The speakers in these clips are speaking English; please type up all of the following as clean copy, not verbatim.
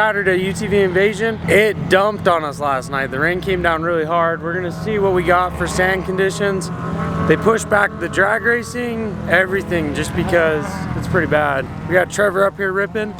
Saturday UTV Invasion. It dumped on us last night. The rain came down really hard. We're gonna see what we got for sand conditions. They pushed back the drag racing, everything, just because it's pretty bad. We got Trevor up here ripping.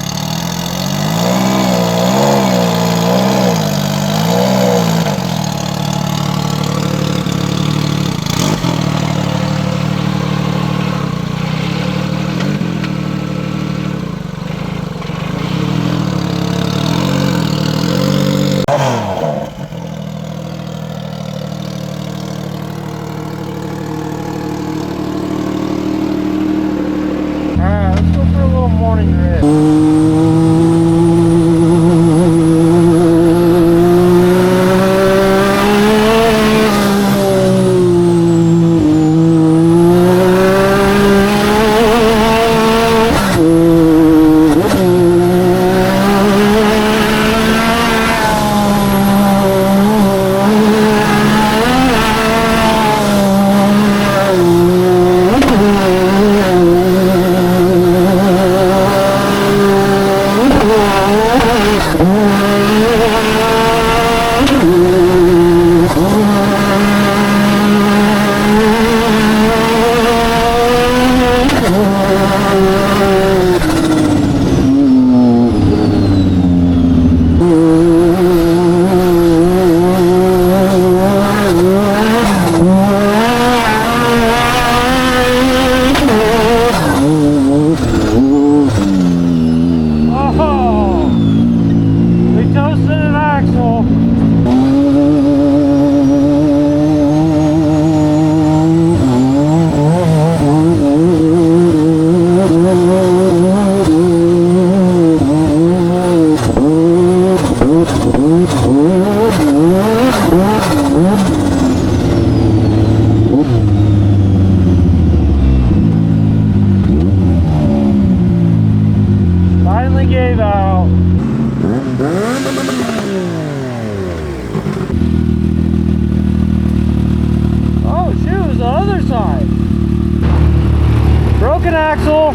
Axle.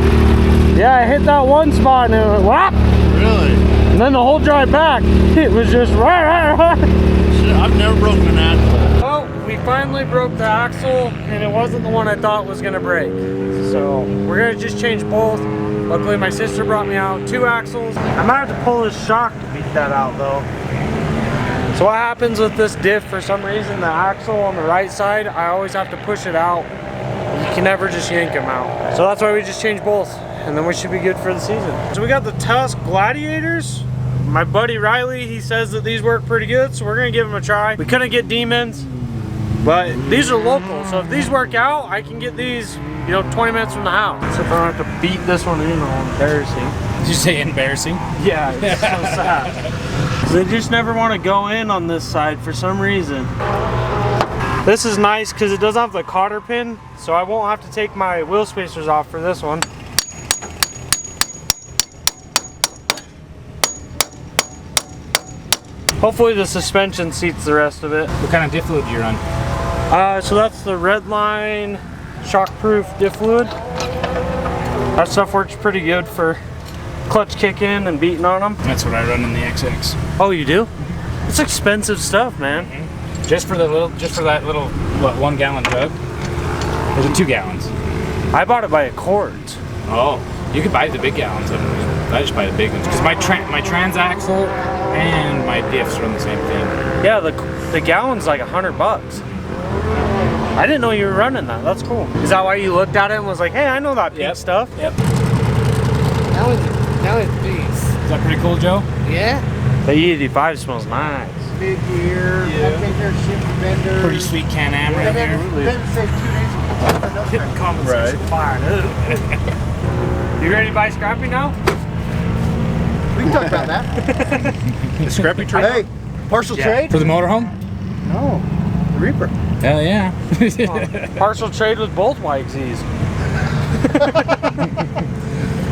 Yeah, I hit that one spot and it went whap. Really? And then the whole drive back, it was just Shit, I've never broken an axle. Oh, we finally broke the axle and it wasn't the one I thought was gonna break. So we're gonna just change both. Luckily my sister brought me out 2 axles. I might have to pull this shock to beat that out though. So what happens with this diff, for some reason the axle on the right side, I always have to push it out. You can never just yank them out. So that's why we just changed both, and then we should be good for the season. So we got the Tusk Gladiators. My buddy Riley, he says that these work pretty good, so we're gonna give them a try. We couldn't get Demons, but these are local, so if these work out, I can get these, you know, 20 minutes from the house. So if I don't have to beat this one in, all embarrassing. Did you say embarrassing? Yeah, it's so sad. They just never want to go in on this side for some reason. This is nice because it doesn't have the cotter pin, so I won't have to take my wheel spacers off for this one. Hopefully the suspension seats the rest of it. What kind of diff fluid do you run? So that's the Redline shockproof diff fluid. That stuff works pretty good for clutch kicking and beating on them. That's what I run in the XX. Oh, you do? It's expensive stuff, man. Just for that little, what, 1 gallon jug? Or is it 2 gallons? I bought it by a quart. Oh, you could buy the big gallons. I just buy the big ones because my transaxle and my diffs run the same thing. Yeah, the gallon's like $100. I didn't know you were running that. That's cool. Is that why you looked at it and was like, hey, I know that pink stuff? Yep. That was beast. Is that pretty cool, Joe? Yeah. The E85 smells nice. Big gear. Yeah. I think they're ship vendors. Pretty sweet Can-Am right here. Didn't say 2 days ago. Conversation fired up. You ready to buy Scrappy now? We can talk about that. Scrappy trade? Hey, partial trade? For the motorhome? No, the Reaper. Hell yeah. Partial trade with both YXZs.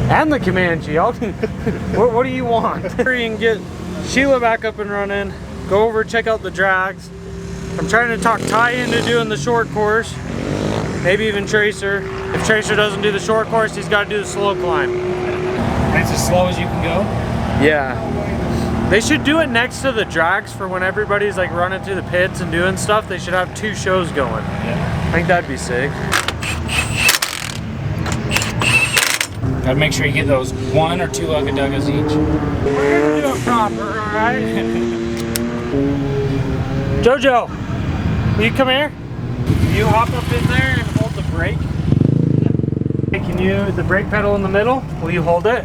And the Comanche. What do you want? Hurry and get Sheila back up and running. Go over, check out the drags. I'm trying to talk Ty into doing the short course. Maybe even Tracer. If Tracer doesn't do the short course, he's got to do the slow climb. And it's as slow as you can go? Yeah. They should do it next to the drags for when everybody's like running through the pits and doing stuff. They should have 2 shows going. Yeah. I think that'd be sick. Gotta make sure you get those 1 or 2 ugga-duggas each. We're gonna do it proper, alright? Jojo, will you come here? You hop up in there and hold the brake. Hey, can you, the brake pedal in the middle, will you hold it?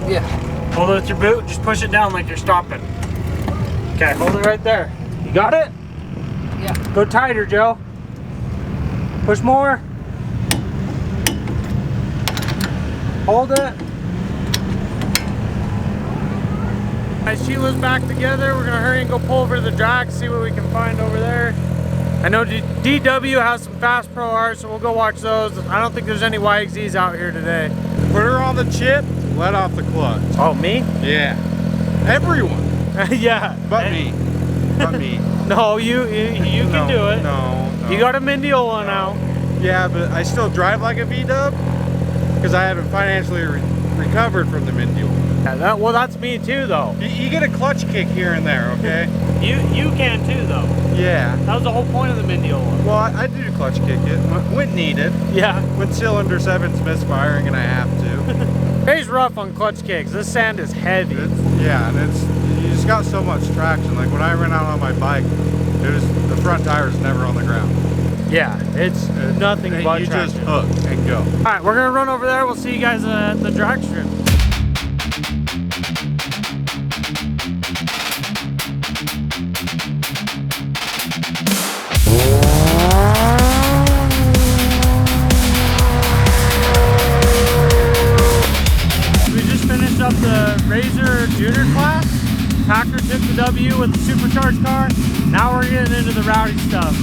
Yeah. Hold it with your boot, just push it down like you're stopping. Okay, hold it right there. You got it? Yeah. Go tighter, Joe. Push more. Hold it. As Sheila's back together, we're gonna hurry and go pull over to the drag, see what we can find over there. I know DW has some fast pro R's, so we'll go watch those. I don't think there's any YXZs out here today. Put her on the chip, let off the clutch. Oh, me? Yeah. Everyone. Yeah. But me. But me. No, you can do it. No. You got a Mendiola now. Yeah, but I still drive like a V-dub because I haven't financially recovered from the Mendiola. Yeah, well, that's me too, though. You get a clutch kick here and there, okay? You can too, though. Yeah. That was the whole point of the Mendiola. Well, I do clutch kick it when needed. Yeah. When cylinder 7's misfiring and I have to. It's rough on clutch kicks. This sand is heavy. Yeah, and you just got so much traction. Like when I ran out on my bike, the front tire's never on the ground. Yeah, it's nothing but you traction. just hook and go. All right, we're gonna run over there. We'll see you guys at the drag strip. We just finished up the Razor Junior class. Packer took the W with the supercharged car. Now we're getting into the rowdy stuff.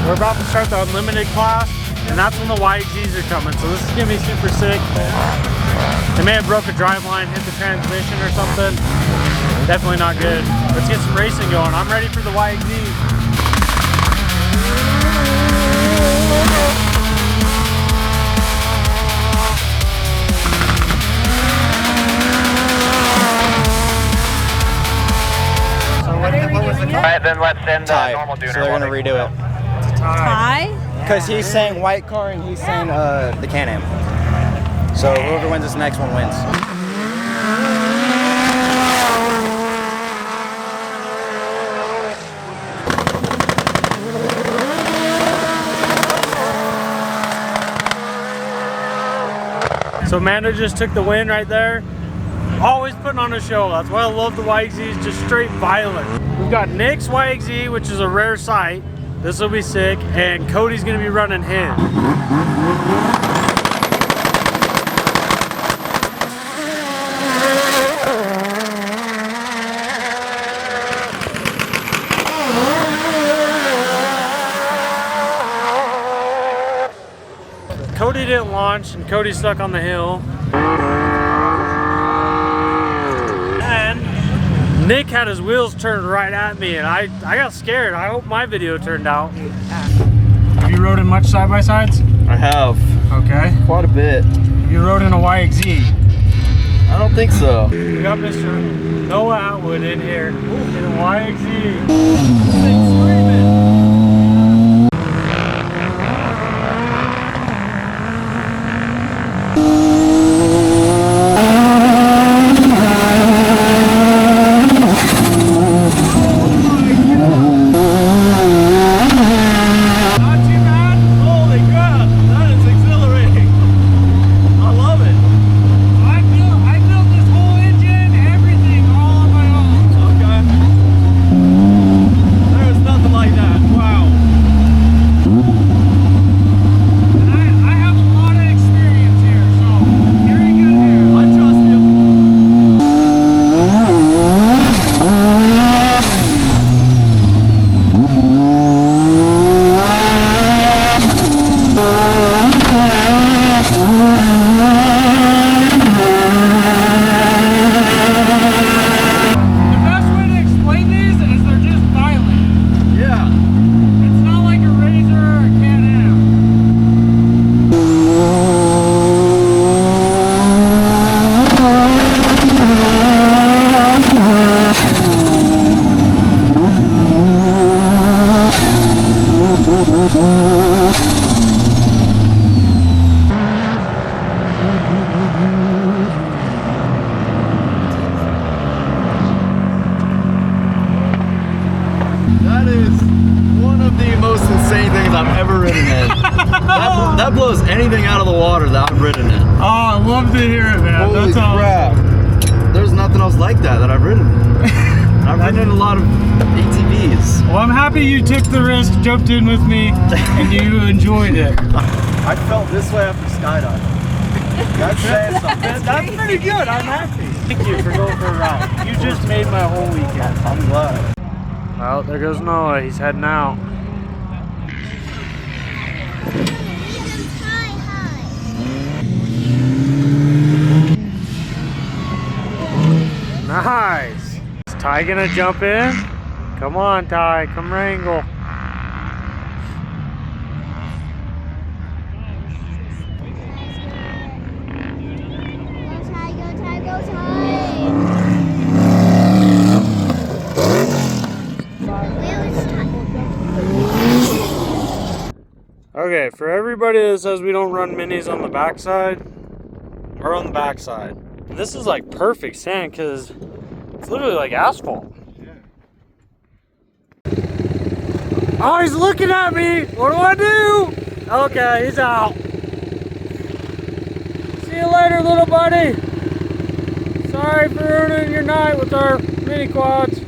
We're about to start the unlimited class, and that's when the YXZs are coming. So this is gonna be super sick. They may have broke a drive line, hit the transmission or something. Definitely not good. Let's get some racing going. I'm ready for the YXZs. Alright, then let's end normal dune. So they're gonna redo it. Tie? Because he's saying white car and he's saying the Can-Am. So whoever wins this next one wins. So Amanda just took the win right there. Always putting on a show. That's why I love the YXZs, just straight violent. We've got Nick's YXZ, which is a rare sight. This will be sick, and Cody's gonna be running him. Cody didn't launch, and Cody's stuck on the hill. And Nick had his wheels turned right at me, and I got scared. I hope my video turned out. Have you rode in much side-by-sides? I have. Okay. Quite a bit. You rode in a YXZ. I don't think so. We got Mr. Noah Atwood in here in a YXZ. There's insane things I've ever ridden in. That blows anything out of the water that I've ridden in. Oh, I love to hear it, man. Holy That's crap. awesome. There's nothing else like that I've ridden in. I've ridden in a lot of ATVs. Well, I'm happy you took the risk, jumped in with me, and you enjoyed it. I felt this way after skydiving. That's saying something. That's pretty good. I'm happy. Thank you for going for a ride. You just made my whole weekend. I'm glad. Well, there goes Noah. He's heading out. Nice. Is Ty gonna jump in? Come on, Ty. Come wrangle. Okay, for everybody that says we don't run minis on the backside, we're on the backside. This is like perfect sand because it's literally like asphalt. Oh, he's looking at me. What do I do? Okay, he's out. See you later, little buddy. Sorry for ruining your night with our mini quads.